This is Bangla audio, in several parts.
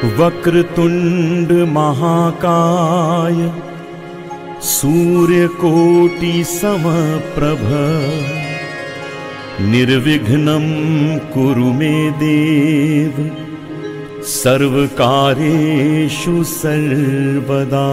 वक्रतुंड महाकाय सूर्यकोटि समप्रभ निर्विघ्नं कुरु मे देव सर्वकार्येषु सर्वदा।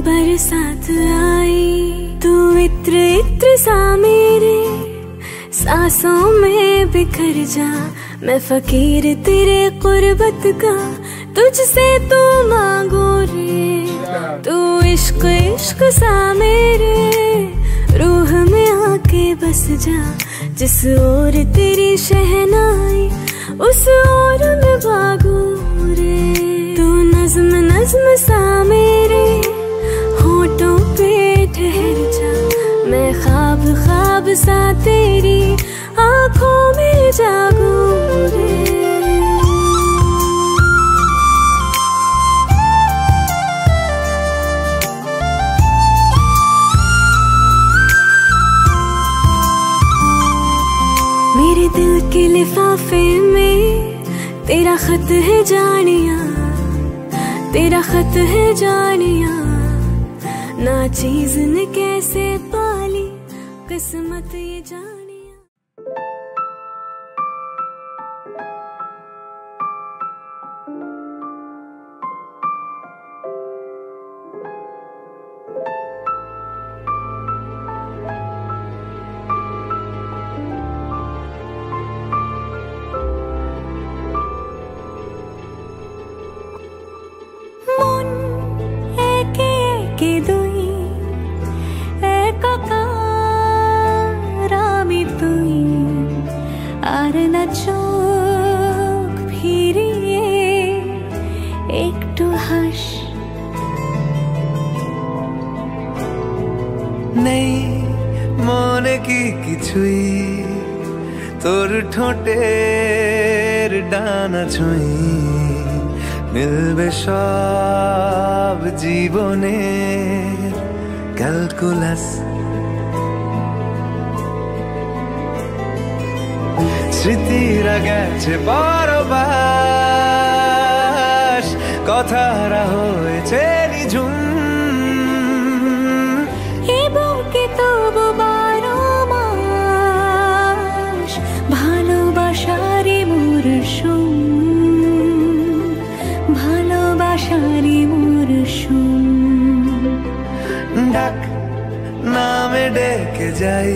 बरसात आई तू इत्र इत्र सा मेरे सांसों में बिखर जा। मैं फकीर तेरे कुर्बत का तुझसे तू मांगो रे। तू इश्क इश्क सा मेरे रूह में आके बस जा, जिस ओर तेरी शहनाई उस ओर मैं भागू रे। तू नज्म नज्म सा मेरे होठों पे ठहर जा, मैं ख्वाब ख्वाब सा तेरी आँखों में जागू रे। मेरे दिल के लिफाफे में तेरा खत है जानिया, तेरा खत है जानिया। ना चीज ने कैसे पाली किस्मत ये जानिया। মন একে একে দুই, একাকার আমি তুই, আর না চোখ ফিরিয়ে একটু হাস। নেই মনে কি কিছুই, তোর ঠোঁটের ডানা ছুঁই, মিলবে সব জীবনের ক্যালকুলাস। স্মৃতিরা গেছে পরবাস, কথারা হয়েছে নিঝুম। এ বুকে তবু 12 মাস ভালোবাসারই মরশুম, ভালোবাসারই মরশুম। ডাক নামে ডেকে যাই,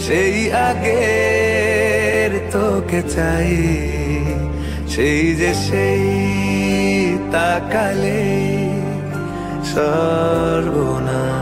সেই আগের তোকে চাই, সেই যে সেই তাকালে সর্বনাশ।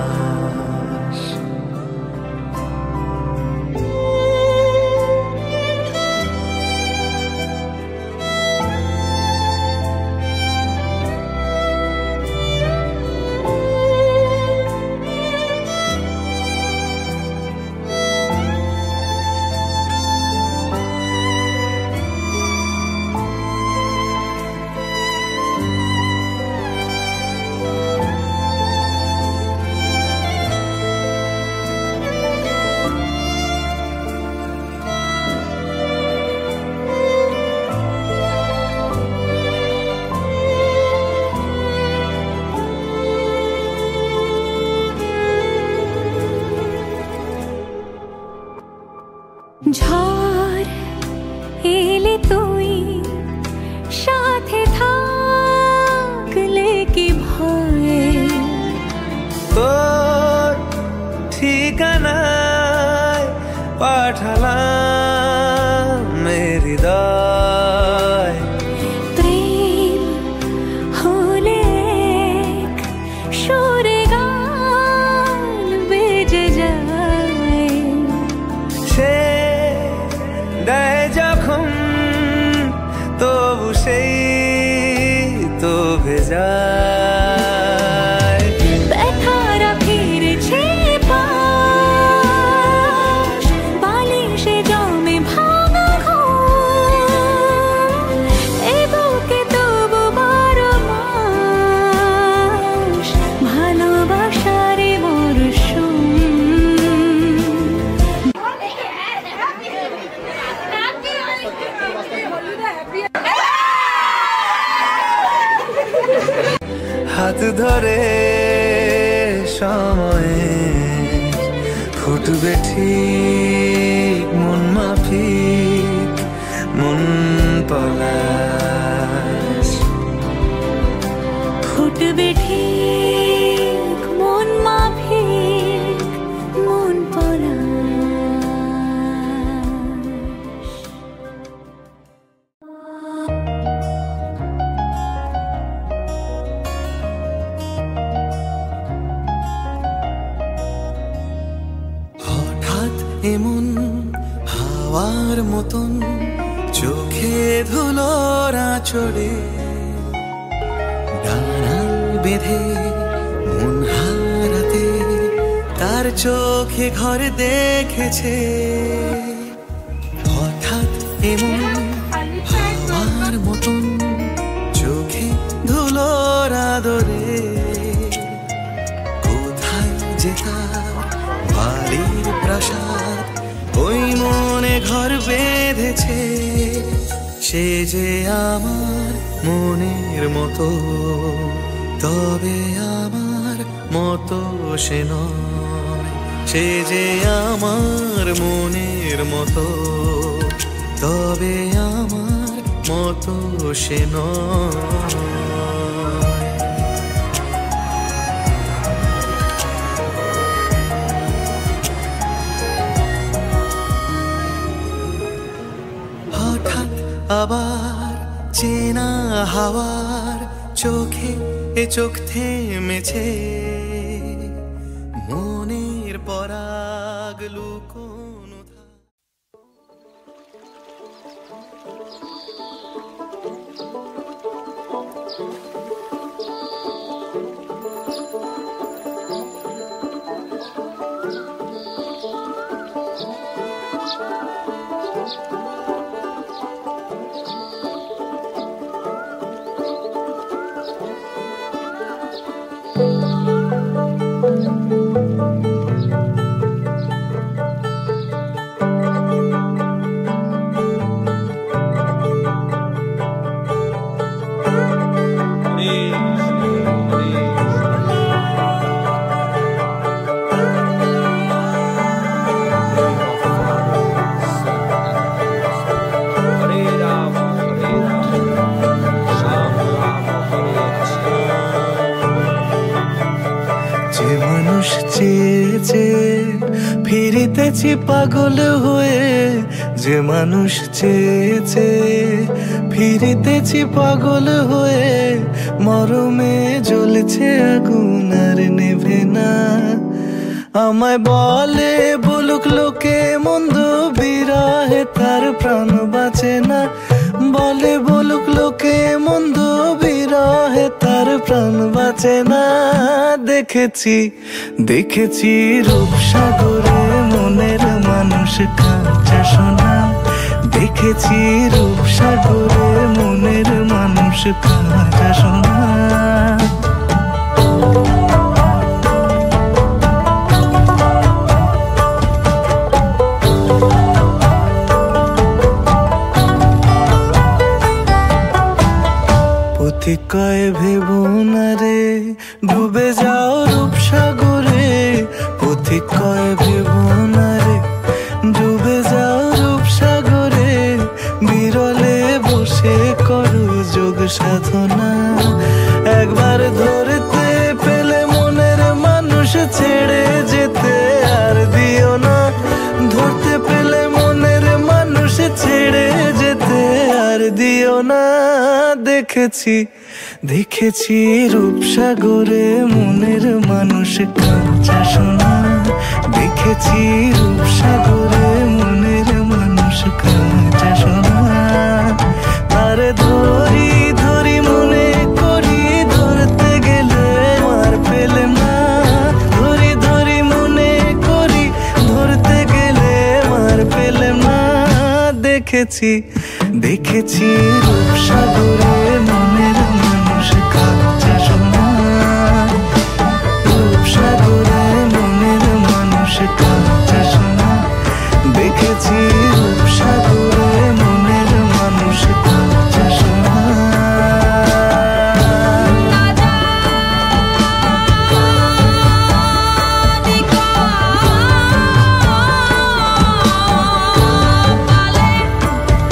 ঝড় এলে তুই সাথে থাকলে কি ভয়, তোর ঠিকানায় পাঠালাম হৃদয়। প্রেম হলে এক সুরে গান বেজে যায়, সে দেয় যখন তবু সেই তো ভেজায়। ব্যথারা ফিরেছে পাশ, বালিশে জমে ভাঙা ঘুম। এ বুকে তবু 12 মাস ভালোবাসারই মরশুম। হাত ধরে সময়ে ফুটবে ঠিক মন মাফিক মন পলাশ। ফুটবে ঠিক মন মাফিক মন পলাশ। এমন হাওয়ার মতন চোখে ধুলোরা চড়ে ডানা বেঁধে মন হারাতে তার চোখে ঘর দেখেছে। হঠাৎ এমন হাওয়ার মতন চোখে ধুলোরা দরে কোথায় যে তার বাড়ির প্রাসাদ ওই মনে ঘর বেঁধেছে। সে যে আমার মনের মতো, তবে আমার মতো সে নয়। সে যে আমার মনের মতো, তবে আমার মতো সে নয়। হঠাৎ আবার চেনা হাওয়ার চোখে এ চোখ থেমেছে, মনের পরাগ লুকোনো ফিরিতেছি পাগল হয়ে, যে মানুষ চেয়েছে ফিরিতেছি পাগল হয়ে, মরমে জ্বলছে আগুন আর নেভে না। আমায় বলে বলুক লোকে মন্দ, বিরহে তার প্রাণ বাঁচে না। বলে বলুক লোকে মন্দ, বিরহে তার প্রাণ বাঁচে না। দেখেছি দেখেছি রূপসাগরে মনের মানুষ কাঁচা সোনা। দেখেছি রূপসাগরে মনের মানুষ কাঁচা সোনা। কয় ভেবো না রে ডুবে যাও রূপসাগরে, পথিক কয় ভেবো না রে ডুবে যাও রূপসাগরে। বিরলে বসে করো যোগ সাধনা, একবার ধরতে পেলে মনের মানুষ ছেড়ে যেতে আর দিও না। ধরতে পেলে মনের মানুষ ছেড়ে যেতে আর দিও না। দেখেছি দেখেছি রূপসাগরে মনের মানুষ কাঁচা সোনা। দেখেছি রূপসাগরে মনের মানুষ কাঁচা সোনা। তার ধরি ধরি মনে করি, ধরতে গেলে আর পেলে না। ধরি ধরি মনে করি, ধরতে গেলে আর পেলে না। দেখেছি দেখেছি রূপসাগরে মনের মানুষ কাঁচা সোনা। রূপসাগরে মনের মানুষ কাঁচা সোনা। দেখেছি রূপসাগরে মনের মানুষ কাঁচা সোনা।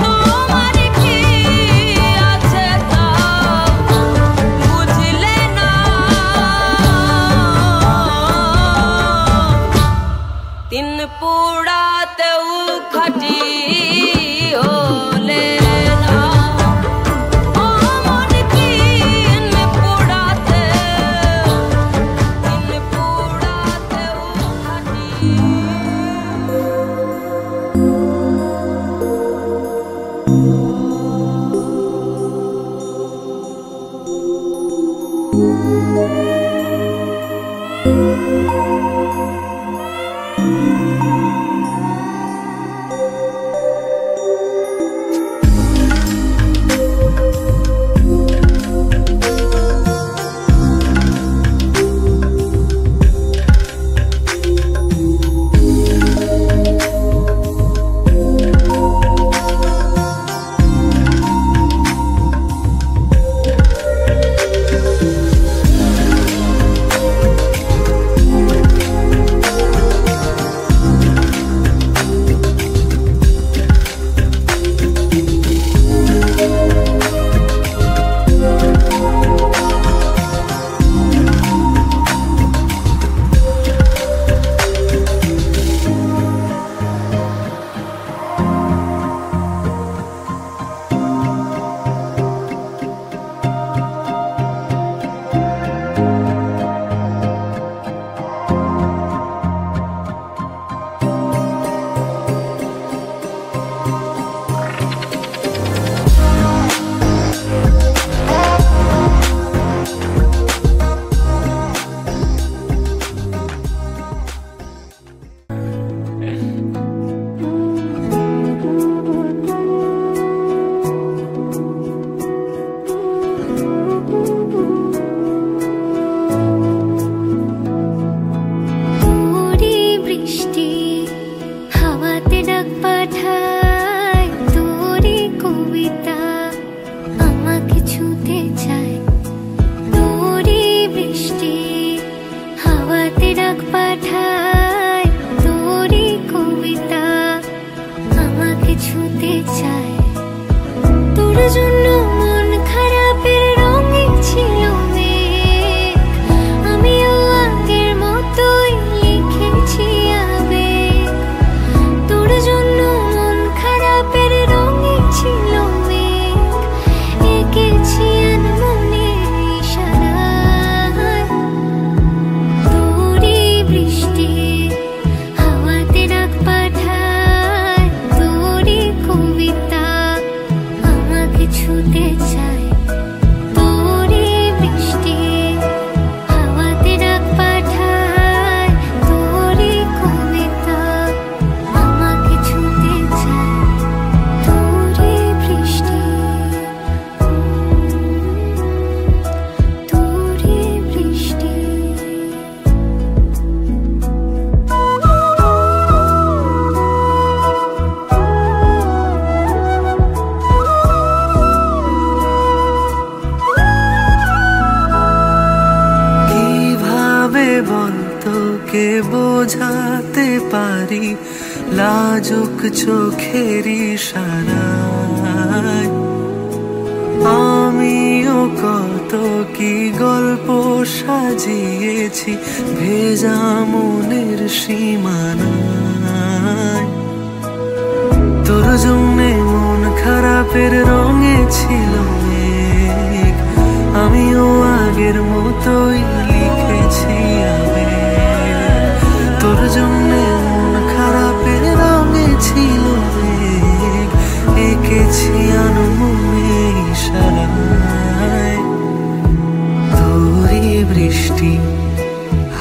তোমার কি আছে তা বুঝ চাই। তোর জন্য মন খারাপের রঙে ছিল মেঘ, আমিও আগের মতোই লিখেছি আবেগ। তোর জন্য মন খারাপের রঙে ছিল মেঘ, এঁকেছি আনমনের ইশারায়। তোরই বৃষ্টি হাওয়াতে ডাক পাঠায়, তোরই কবিতা আমাকে ছুতে চায়। তোরই বৃষ্টি হাওয়াতে ডাক পাঠায়, তোরই কবিতা আমাকে ছুতে চায়। তোরই বৃষ্টি, তোরই বৃষ্টি। কিভাবে বলতো কে বোঝাতে পারি লাজুক চোখের ইশারায়। আমিও কত কি গল্প সাজিয়েছি ভেজা মনের সীমানায়। তোর জন্যে মন খারাপের রঙে ছিল মেঘ, আমিও আগের মতোই লিখেছি আবেগ। তোর জন্যে মন খারাপের রঙে ছিল মেঘ, এঁকেছি আনমনে ইশারায়। তোরই বৃষ্টি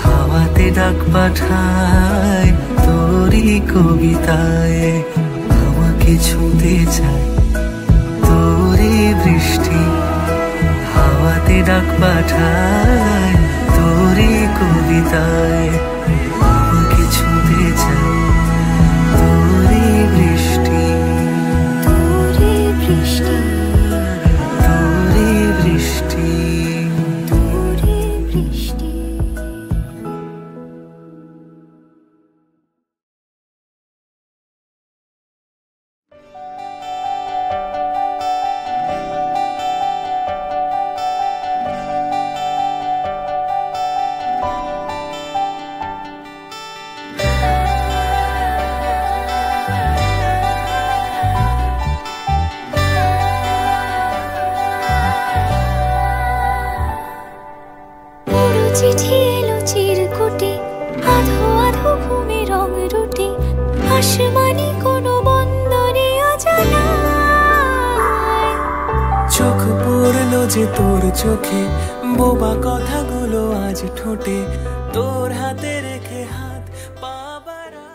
হাওয়াতে ডাক পাঠায়, তোরই কবিতায় আমাকে ছুঁতে চায়। তোরই বৃষ্টি হাওয়াতে ডাক পাঠায়, তোরই কবিতায় আমাকে ছুঁতে চায়। তোরই বৃষ্টি, তোরই বৃষ্টি, তোরই বৃষ্টি। তোরই বৃষ্টি। চিঠি এলো চিরকুটে, আধো আধো ঘুমে রং রুটে, আসমানি কোনো বন্দরে অজানায়। চোখ পড়লো যে তোর চোখে, বোবা কথাগুলো আজ ঠোঁটে, তোর হাতে রেখে হাত পাবারা।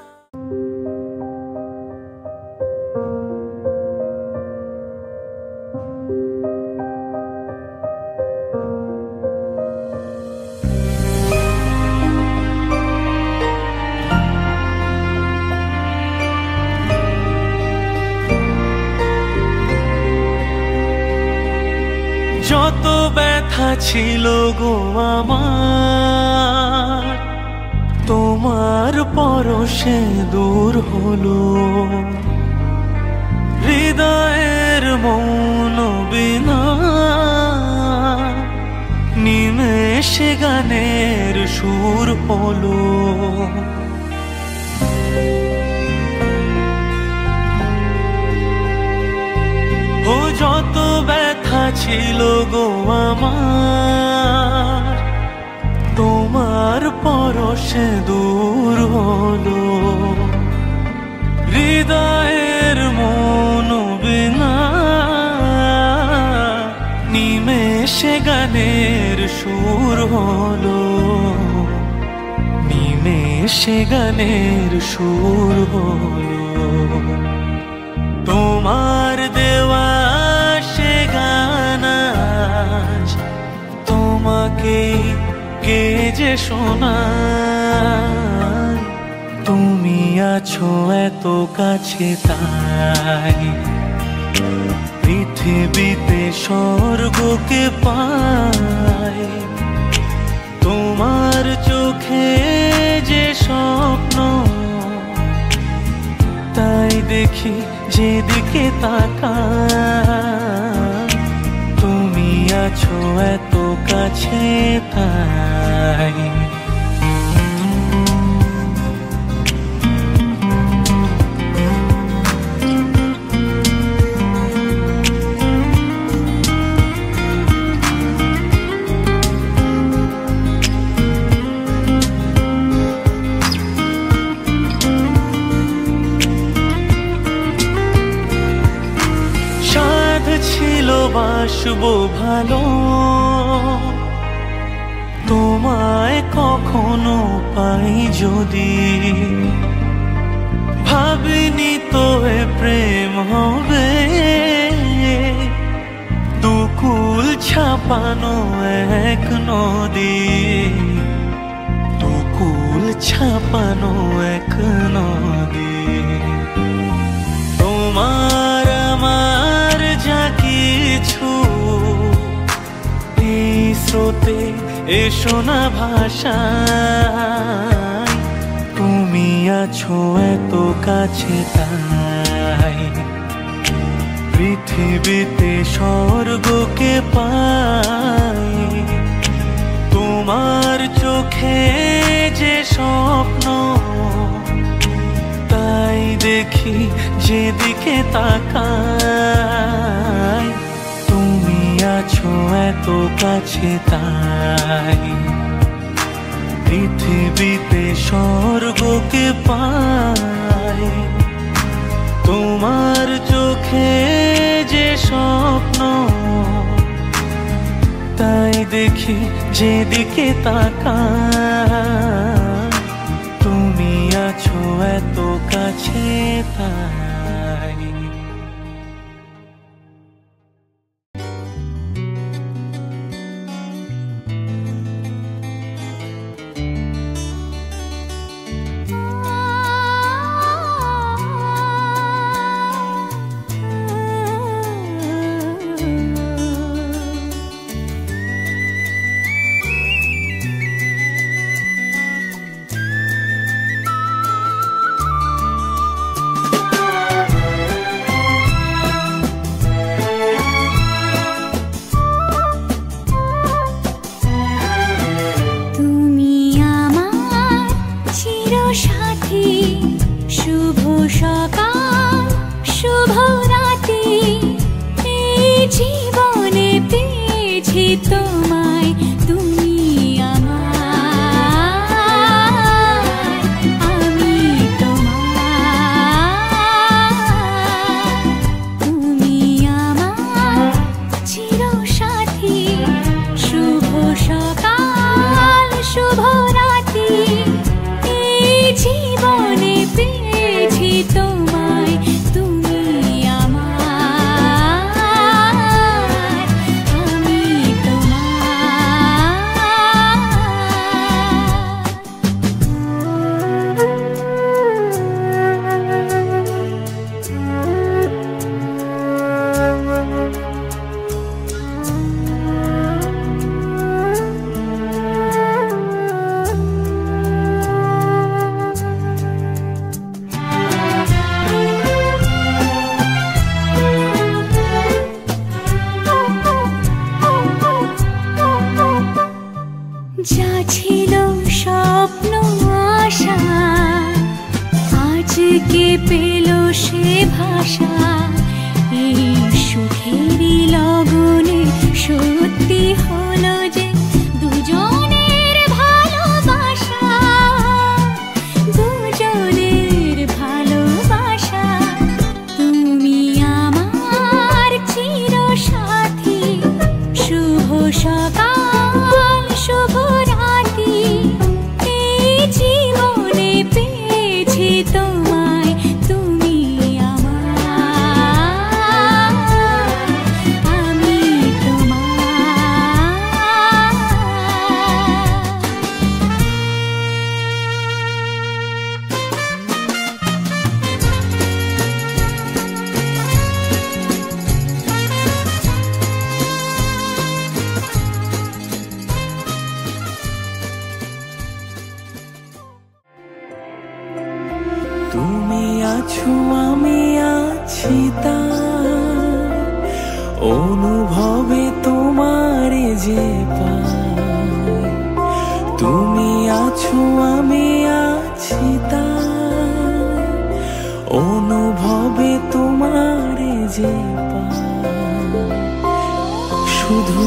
যত ব্যথা ছিল গো আমার, তোমার পরশে দূর হলো। হৃদয়ের মৌন বিনা নিমেষে গানের সুর হলো। ও যত ব্যথা ছিল গো আমার, তোমার পরশে দূর হলো। হৃদয়ের মন বিনা নিমেষে গানের সুর হলো। নিমেষে গানের সুর হলো। তোমার দেওয়া সে গান আজ তোমাকে কে যে শোনায়। তুমি আছো এত কাছে তাই পৃথিবীতে স্বর্গকে পাই। তোমার চোখে যে স্বপ্ন তাই দেখি যেদিকে তাকাই তুমি আছো এত কাছে তাই। বাসবো ভালো তোমায় কখনো পাই যদি, ভাবিনি তো এ প্রেম হবে দুকুল ছাপানো এক নদী, দুকুল ছাপানো এক নদী। তোমার আমার যা কিছু এই স্রোতে এসো না ভাষায়, তুমি আছো এত কাছে তাই। পৃথিবীতে স্বর্গকে পাই তোমার চোখে যে স্বপ্ন, তাই দেখি যেদিকে তাকাই তুমি আছো এত কাছে তাই। পৃথিবীতে স্বর্গকে পাই তোমার চোখে যে স্বপ্ন, তাই দেখি যেদিকে তাকাই তুমি আছো এত কাছে তাই। জীবনে পেয়েছি তোমায় তুমি আমার। আমি আছি তার অনুভবে তোমারে যে পাই। তুমি আছো আমি আছি তার অনুভবে তোমারে যে পাই। শুধু